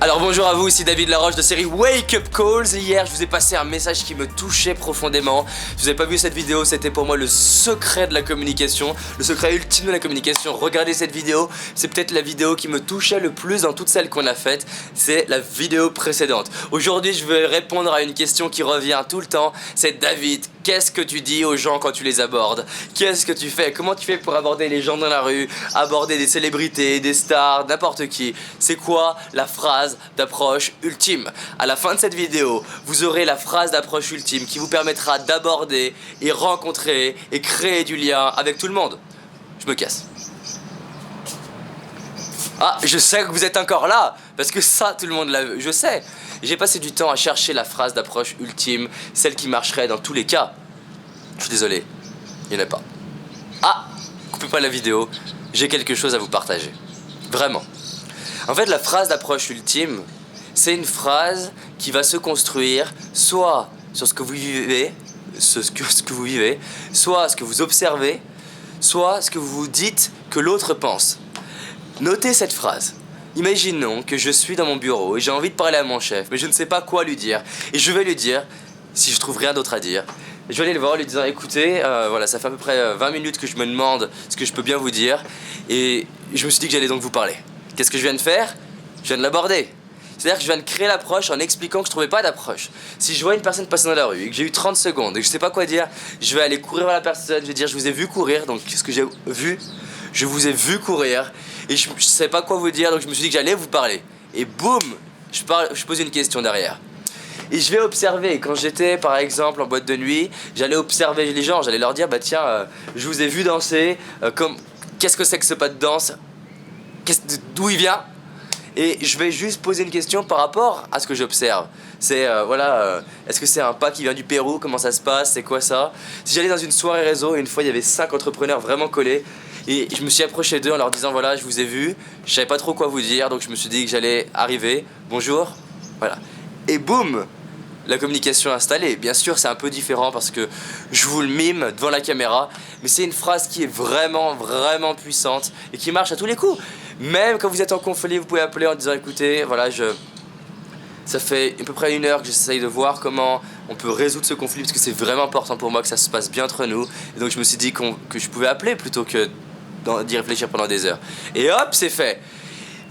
Alors bonjour à vous, ici David Laroche de série Wake Up Calls. Hier je vous ai passé un message qui me touchait profondément. Si vous n'avez pas vu cette vidéo, c'était pour moi le secret de la communication, le secret ultime de la communication. Regardez cette vidéo, c'est peut-être la vidéo qui me touchait le plus dans toutes celles qu'on a faites. C'est la vidéo précédente. Aujourd'hui je vais répondre à une question qui revient tout le temps. C'est David, qu'est-ce que tu dis aux gens quand tu les abordes? Qu'est-ce que tu fais? Comment tu fais pour aborder les gens dans la rue? Aborder des célébrités, des stars, n'importe qui? C'est quoi la phrase d'approche ultime? À la fin de cette vidéo, vous aurez la phrase d'approche ultime qui vous permettra d'aborder et rencontrer et créer du lien avec tout le monde. Je me casse. Ah, je sais que vous êtes encore là, parce que ça, tout le monde l'a vu, je sais. J'ai passé du temps à chercher la phrase d'approche ultime, celle qui marcherait dans tous les cas. Je suis désolé, il n'y en a pas. Ah, coupez pas la vidéo, j'ai quelque chose à vous partager. Vraiment. En fait, la phrase d'approche ultime, c'est une phrase qui va se construire soit sur ce que vous vivez, ce que vous vivez, soit ce que vous observez, soit ce que vous vous dites que l'autre pense. Notez cette phrase. Imaginons que je suis dans mon bureau et j'ai envie de parler à mon chef, mais je ne sais pas quoi lui dire. Et je vais lui dire, si je trouve rien d'autre à dire, je vais aller le voir en lui disant, écoutez, voilà, ça fait à peu près 20 minutes que je me demande ce que je peux bien vous dire. Et je me suis dit que j'allais donc vous parler. Qu'est-ce que je viens de faire? Je viens de l'aborder. C'est-à-dire que je viens de créer l'approche en expliquant que je trouvais pas d'approche. Si je vois une personne passer dans la rue et que j'ai eu 30 secondes et que je sais pas quoi dire, je vais aller courir vers la personne, je vais dire je vous ai vu courir, donc qu'est-ce que j'ai vu? Je vous ai vu courir et je sais pas quoi vous dire, donc je me suis dit que j'allais vous parler. Et boum, je pose une question derrière. Et je vais observer, quand j'étais par exemple en boîte de nuit, j'allais observer les gens, j'allais leur dire bah tiens, je vous ai vu danser, qu'est-ce que c'est que ce pas de danse? D'où il vient? Et je vais juste poser une question par rapport à ce que j'observe. C'est, est-ce que c'est un pas qui vient du Pérou? Comment ça se passe? C'est quoi ça? Si j'allais dans une soirée réseau, et une fois il y avait 5 entrepreneurs vraiment collés, et je me suis approché d'eux en leur disant voilà, je vous ai vu, je savais pas trop quoi vous dire, donc je me suis dit que j'allais arriver, bonjour, voilà. Et boum, la communication installée. Bien sûr, c'est un peu différent parce que je vous le mime devant la caméra, mais c'est une phrase qui est vraiment, vraiment puissante et qui marche à tous les coups. Même quand vous êtes en conflit, vous pouvez appeler en disant écoutez, voilà, ça fait à peu près 1 heure que j'essaye de voir comment on peut résoudre ce conflit parce que c'est vraiment important pour moi que ça se passe bien entre nous. Et donc je me suis dit que je pouvais appeler plutôt que d'y réfléchir pendant des heures. Et hop, c'est fait.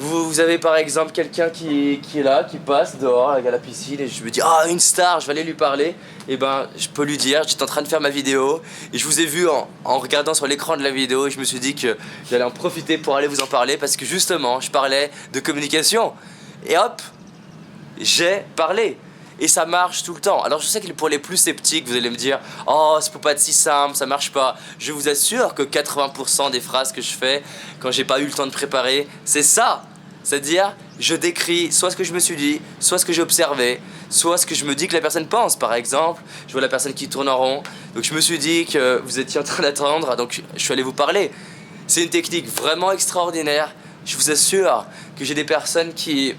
Vous avez par exemple quelqu'un qui est là, qui passe dehors à la piscine et je me dis ah une star, je vais aller lui parler. Et ben je peux lui dire, j'étais en train de faire ma vidéo et je vous ai vu en regardant sur l'écran de la vidéo et je me suis dit que j'allais en profiter pour aller vous en parler parce que justement je parlais de communication. Et hop, j'ai parlé. Et ça marche tout le temps. Alors je sais que pour les plus sceptiques, vous allez me dire oh, ça peut pas être si simple, ça marche pas. Je vous assure que 80% des phrases que je fais quand j'ai pas eu le temps de préparer, c'est ça. C'est-à-dire, je décris soit ce que je me suis dit, soit ce que j'ai observé, soit ce que je me dis que la personne pense. Par exemple, je vois la personne qui tourne en rond, donc je me suis dit que vous étiez en train d'attendre, donc je suis allé vous parler. C'est une technique vraiment extraordinaire. Je vous assure que j'ai des personnes qui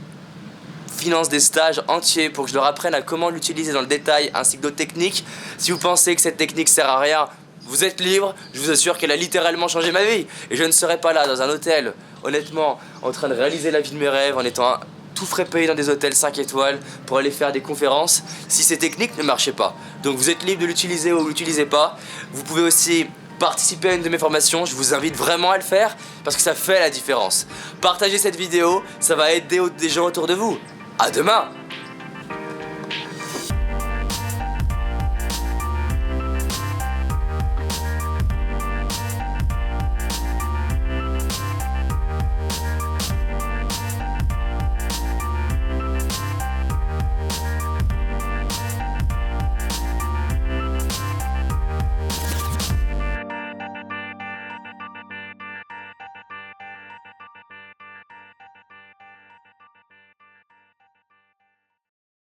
finance des stages entiers pour que je leur apprenne à comment l'utiliser dans le détail ainsi que d'autres techniques. Si vous pensez que cette technique sert à rien, vous êtes libre, je vous assure qu'elle a littéralement changé ma vie. Et je ne serais pas là dans un hôtel, honnêtement, en train de réaliser la vie de mes rêves, en étant tout frais payé dans des hôtels 5 étoiles pour aller faire des conférences, si ces techniques ne marchaient pas. Donc vous êtes libre de l'utiliser ou de l'utilisez pas. Vous pouvez aussi participer à une de mes formations, je vous invite vraiment à le faire parce que ça fait la différence. Partagez cette vidéo, ça va aider des gens autour de vous. À demain!